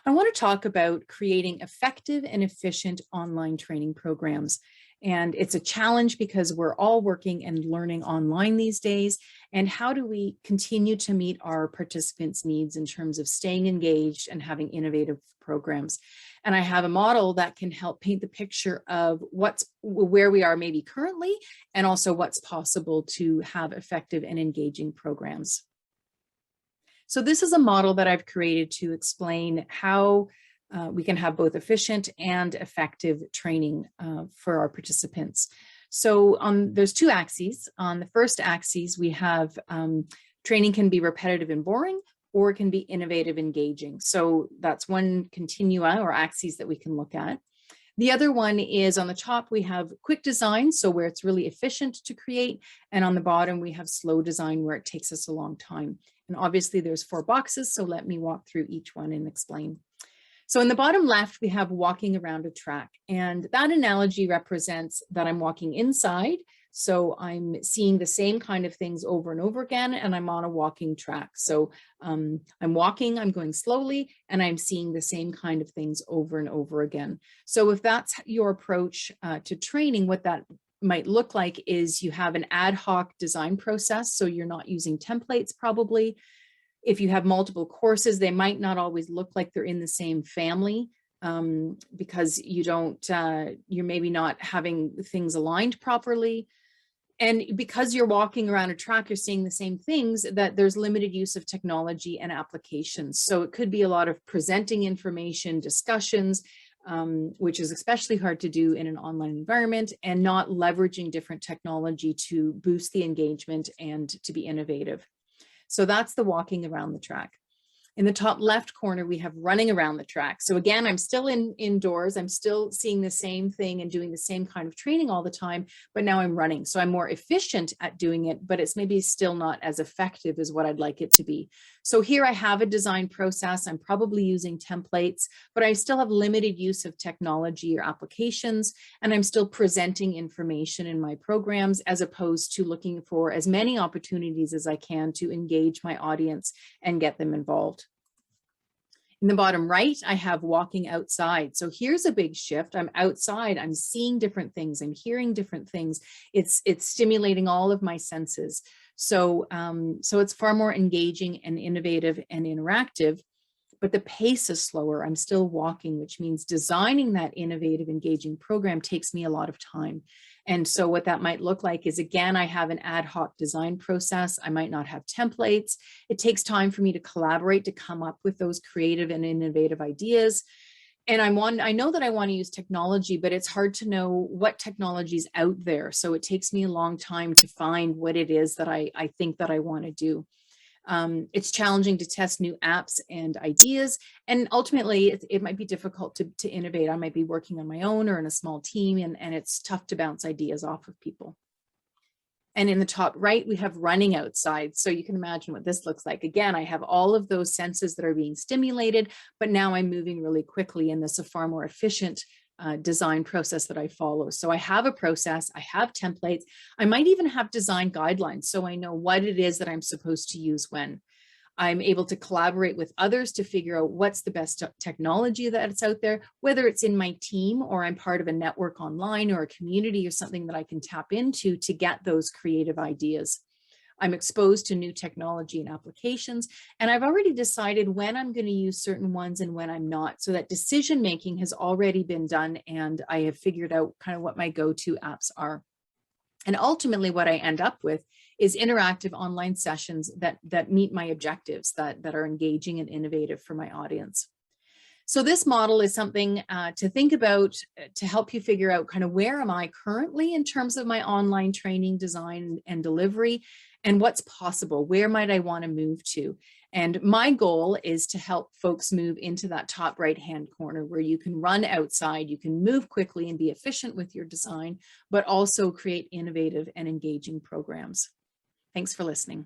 I want to talk about creating effective and efficient online training programs. And it's a challenge because we're all working and learning online these days. And how do we continue to meet our participants' needs in terms of staying engaged and having innovative programs? And I have a model that can help paint the picture of where we are maybe currently, and also what's possible to have effective and engaging programs. So this is a model that I've created to explain how we can have both efficient and effective training for our participants. So there's two axes. On the first axis, we have training can be repetitive and boring, or it can be innovative, engaging. So that's one continua or axis that we can look at. The other one is on the top, we have quick design, so where it's really efficient to create. And on the bottom, we have slow design where it takes us a long time. And obviously there's 4 boxes, so let me walk through each one and explain. So in the bottom left, we have walking around a track. And that analogy represents that I'm walking inside. So I'm seeing the same kind of things over and over again, and I'm on a walking track. So I'm walking, I'm going slowly, and I'm seeing the same kind of things over and over again. So if that's your approach to training, what that might look like is you have an ad hoc design process. So you're not using templates probably. If you have multiple courses, they might not always look like they're in the same family because you're maybe not having things aligned properly. And because you're walking around a track, you're seeing the same things, that there's limited use of technology and applications. So it could be a lot of presenting information, discussions, which is especially hard to do in an online environment, and not leveraging different technology to boost the engagement and to be innovative. So that's the walking around the track. In the top left corner, we have running around the track. So again, I'm still indoors. I'm still seeing the same thing and doing the same kind of training all the time, but now I'm running. So I'm more efficient at doing it, but it's maybe still not as effective as what I'd like it to be. So here I have a design process. I'm probably using templates, but I still have limited use of technology or applications, and I'm still presenting information in my programs as opposed to looking for as many opportunities as I can to engage my audience and get them involved. In the bottom right, I have walking outside. So here's a big shift. I'm outside, I'm seeing different things, I'm hearing different things. It's stimulating all of my senses. So, so it's far more engaging and innovative and interactive, but the pace is slower. I'm still walking, which means designing that innovative, engaging program takes me a lot of time. And so what that might look like is, again, I have an ad hoc design process. I might not have templates. It takes time for me to collaborate, to come up with those creative and innovative ideas. And I know that I want to use technology, but it's hard to know what technology is out there. So it takes me a long time to find what it is that I think that I want to do. It's challenging to test new apps and ideas, and ultimately it might be difficult to innovate. I might be working on my own or in a small team, and it's tough to bounce ideas off of people. And in the top right, we have running outside. So you can imagine what this looks like. Again, I have all of those senses that are being stimulated, but now I'm moving really quickly, and this is a far more efficient design process that I follow. So I have a process, I have templates, I might even have design guidelines, so I know what it is that I'm supposed to use when. I'm able to collaborate with others to figure out what's the best technology that's out there, whether it's in my team or I'm part of a network online or a community or something that I can tap into to get those creative ideas. I'm exposed to new technology and applications, and I've already decided when I'm going to use certain ones and when I'm not. So that decision making has already been done, and I have figured out kind of what my go-to apps are. And ultimately what I end up with is interactive online sessions that meet my objectives, that are engaging and innovative for my audience. So this model is something to think about to help you figure out kind of where am I currently in terms of my online training design and delivery, and what's possible, where might I want to move to. And my goal is to help folks move into that top right-hand corner where you can run outside, you can move quickly and be efficient with your design, but also create innovative and engaging programs. Thanks for listening.